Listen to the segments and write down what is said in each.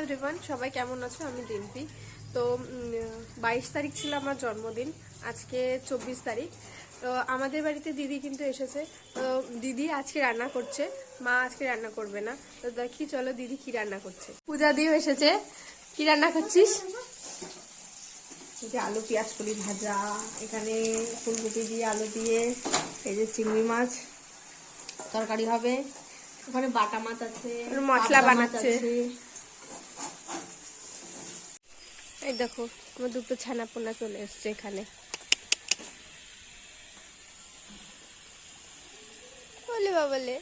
Everyone, সবাই কেমন আছো? আমি ডিম্পি। তো 22 তারিখ ছিল আমার জন্মদিন, আজকে 24 তারিখ। তো আমাদের বাড়িতে দিদি কিন্তু এসেছে। তো দিদি আজকে রান্না করছে, মা আজকে রান্না করবে না। তো দেখি চলো দিদি কি রান্না করছে। পূজা দিও এসেছে। কি রান্না করছিস? যে আলু পেঁয়াজ কলি ভাজা, এখানে ফুলকপি দিয়ে আলু দিয়ে, এই যে চিংড়ি মাছ তরকারি হবে, ওখানে বাটা মাছ আছে, মশলা বানাচ্ছে। এই দেখো আমার দুটো ছানা পোনা চলে এসছে এখানে। বলে বাবলে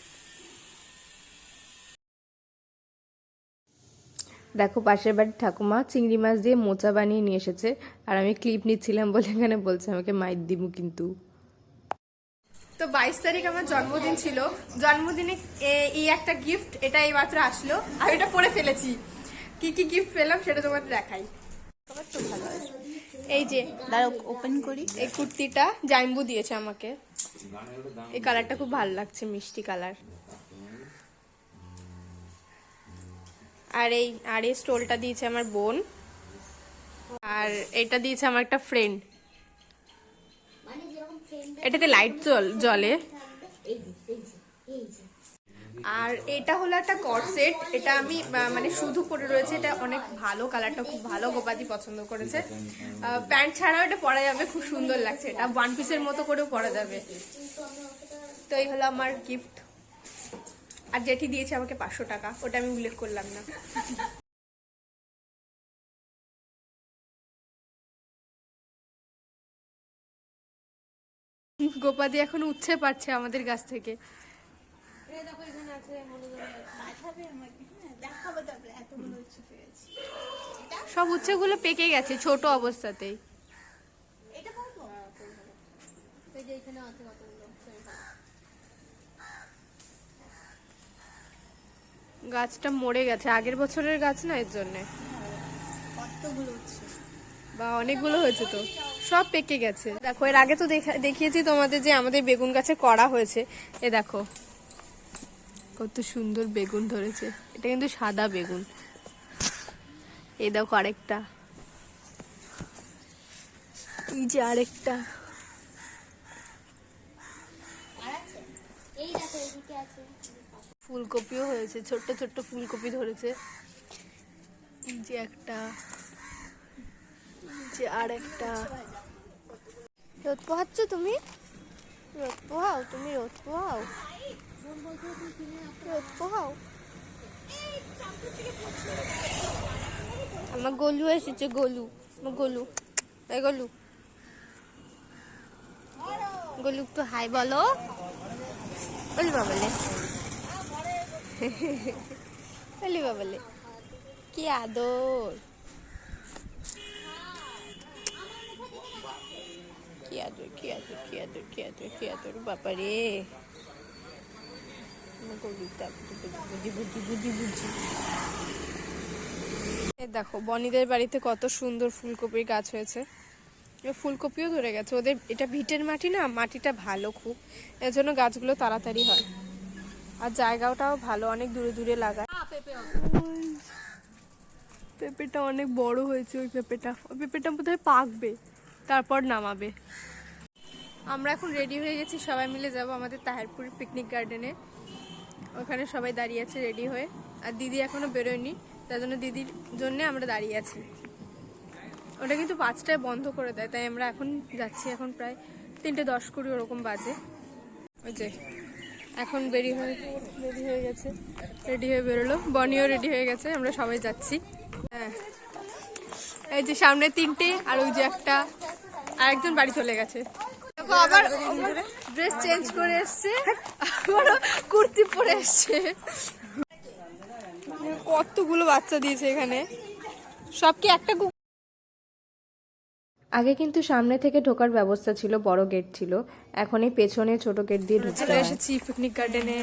দেখো পাশের বাড়ির ঠাকুমা চিংড়ি মাছ দিয়ে মোচা বানিয়ে নিয়ে এসেছে, আর আমি ক্লিপ নিচ্ছিলাম বলে এখানে বলছে আমাকে মাইর দিব কিন্তু। তো 22 তারিখ আমার জন্মদিন ছিল। জন্মদিনে এই একটা গিফট, এটা এই মাত্র আসলো, আর এটা পরে ফেলেছি। কি কি গিফট পেলাম সেটা তোমাদের দেখাই। এই যে ওপেন করি, এই কুর্তিটা জাইম্বু দিয়েছে আমাকে। এই কালারটা খুব ভালো লাগছে, মিষ্টি কালার। আর এই স্টোলটা দিয়েছে আমার বোন, আর এটা দিয়েছে আমার একটা ফ্রেন্ড। এটাতে লাইট জ্বলে। আর এটা হলো একটা কর্ড সেট, এটা আমি মানে শুধু পরে রয়েছে। এটা অনেক ভালো, কালারটা খুব ভালো, গোপাদি পছন্দ করেছে। প্যান্ট ছাড়াও এটা পরা যাবে, খুব সুন্দর লাগছে। এটা ওয়ান পিসের মতো করেও পরা যাবে। তো এই হলো আমার গিফট। আর জেঠি দিয়েছে আমাকে 500 টাকা, ওটা আমি উল্লেখ করলাম না। গোপাদি এখন উচ্ছে পাচ্ছে আমাদের গাছ থেকে। সব উচ্ছেগুলো পেকে গেছে ছোট অবস্থাতেই। গাছটা মরে গেছে, আগের বছরের গাছ না, এর জন্য বা অনেকগুলো হয়েছে, তো সব পেকে গেছে। দেখো এর আগে তো দেখিয়েছি তোমাদের যে আমাদের বেগুন গাছে কড়া হয়েছে। এ দেখো কত সুন্দর বেগুন ধরেছে। এটা কিন্তু সাদা বেগুন। এই দেখো আরেকটা, এই যে আরেকটা। ফুলকপিও হয়েছে, ছোট্ট ছোট্ট ফুলকপি ধরেছে। এই যে একটা, যে আরেকটা। রোদ পোহাচ্ছ তুমি? রোদ পোহাও তুমি? রোদ পোহাও? রোদ পোহাও? আমার গলু এসেছে, গলু। গলু, এই গলু, গলু একটু হাই বলো। বলি বাবলে, বলি বাবলে, কি আদর, কি আদর, কি আদর, কি আদর, কি আদর, কি আদর, বাবা রে। দেখো বনিদের বাড়িতে কত সুন্দর ফুলকপির গাছ হয়েছে। ফুলকপিও ধরে গেছে। ওদের এটা ভিটের মাটি না, মাটিটা ভালো খুব, এর জন্য গাছগুলো তাড়াতাড়ি হয়। আর জায়গাটাও ভালো, অনেক দূরে দূরে লাগায়। পেঁপেটা অনেক বড় হয়েছে। ওই পেঁপেটা বোধহয় পাকবে, তারপর নামাবে। আমরা এখন রেডি হয়ে গেছি, সবাই মিলে যাব আমাদের তাহেরপুর পিকনিক গার্ডেনে। ওখানে সবাই দাঁড়িয়ে আছে রেডি হয়ে। আর দিদি এখনো বেরোয়নি, তার জন্য দিদির জন্য আমরা দাঁড়িয়ে আছি। ওটা কিন্তু 5টায় বন্ধ করে দেয়, তাই আমরা এখন যাচ্ছি। এখন প্রায় 3:10 ওরকম বাজে। ওই যে এখন রেডি হয়ে গেছে, রেডি হয়ে বেরোলো। বনিও রেডি হয়ে গেছে, আমরা সবাই যাচ্ছি। হ্যাঁ, এই যে সামনে 3টে, আর ওই যে একটা, আরেকজন বাড়ি চলে গেছে। আবার ড্রেস চেঞ্জ করে এসছে, আবার কুর্তি পরে এসছে। কতগুলো বাচ্চা দিয়েছে এখানে, সব কি একটা। আগে কিন্তু সামনে থেকে ঢোকার ব্যবস্থা ছিল, বড় গেট ছিল। এখন এই পেছনে ছোট গেট দিয়ে ঢুকতে এসেছি পিকনিক গার্ডেনে।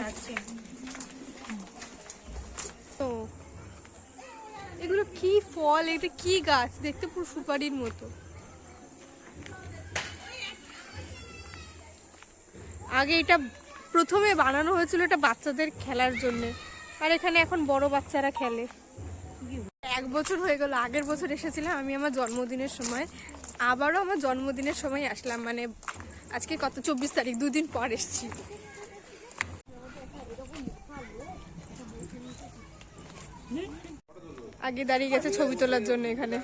এগুলো কি ফল, এটা কি গাছ? দেখতে পুরো সুপারির মতো। আগে এটা প্রথমে বানানো হয়েছিল এটা বাচ্চাদের খেলার জন্য, আর এখানে এখন বড় বাচ্চারা খেলে। 1 বছর হয়ে গেল। আগের বছর এসেছিলাম আমি আমার জন্মদিনের সময়, আবারও আমার জন্মদিনের সময় আসলাম, মানে আজকে কত 24 তারিখ, 2 দিন পর এসেছি। আগে দাঁড়িয়ে গেছে ছবি তোলার জন্য এখানে।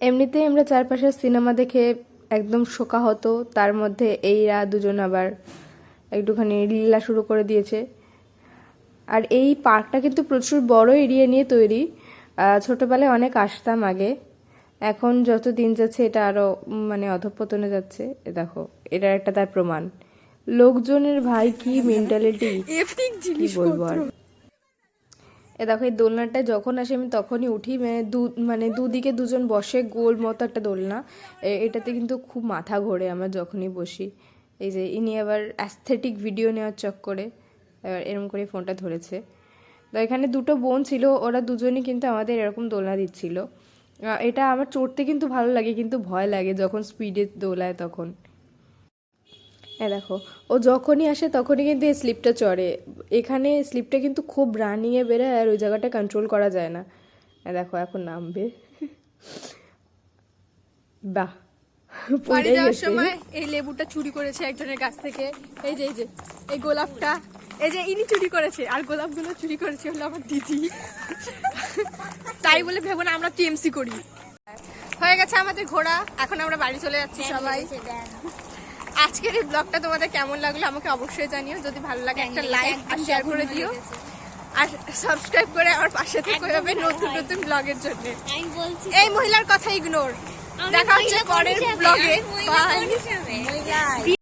এমনিতেই আমরা চারপাশের সিনেমা দেখে একদম শোকাহত, তার মধ্যে এইরা দুজন আবার একটুখানি লীলা শুরু করে দিয়েছে। আর এই পার্কটা কিন্তু প্রচুর বড় এরিয়া নিয়ে তৈরি। ছোটবেলায় অনেক আসতাম আগে, এখন যত দিন যাচ্ছে এটা আরো মানে অধঃপতনে যাচ্ছে। দেখো এটার একটা তার প্রমাণ। লোকজনের ভাই কি মেন্টালিটি, কি বলবো আর। দেখো এই দোলনাটা যখন আসে আমি তখনই উঠি, মানে দুদিকে দুজন বসে গোল মতো একটা দোলনা। এটাতে কিন্তু খুব মাথা ঘোরে আমার যখনই বসি। এই যে ইনি আবার অ্যাস্থেটিক ভিডিও নেওয়ার চক্করে এবার এরকম করে ফোনটা ধরেছে। তো এখানে দুটো বোন ছিল, ওরা দুজনই কিন্তু আমাদের এরকম দোলনা দিচ্ছিল। এটা আমার চড়তে কিন্তু ভালো লাগে, কিন্তু ভয় লাগে যখন স্পিডে দোলায় তখন। দেখো ও যখনই আসে তখনই কিন্তু এই স্লিপটা চড়ে। এখানে স্লিপটা কিন্তু খুব রানিয়ে বেরোয় আর ওই জায়গাটা কন্ট্রোল করা যায় না। দেখো এখন নামবে। বাহ, বাড়ি যাওয়ার সময় এই লেবুটা চুরি করেছে একজনের কাছ থেকে। এই যে এই গোলাপটা, এই যে ইনি চুরি করেছে, আর গোলাপগুলো চুরি করেছে হলো আমার দিদি। তাই বলে ভেবো না আমরা টিএমসি করি। হয়ে গেছে আমাদের ঘোরা, এখন আমরা বাড়ি চলে যাচ্ছি সবাই। আজকের এই ব্লগটা তোমাদের কেমন লাগলো আমাকে অবশ্যই জানিও। যদি ভালো লাগে একটা লাইক আর শেয়ার করে দিও, আর সাবস্ক্রাইব করে আমার পাশে থেকে যাবে নতুন নতুন ব্লগের জন্য। এই মহিলার কথা ইগনোর। দেখা হচ্ছে পরের ব্লগে। বাই।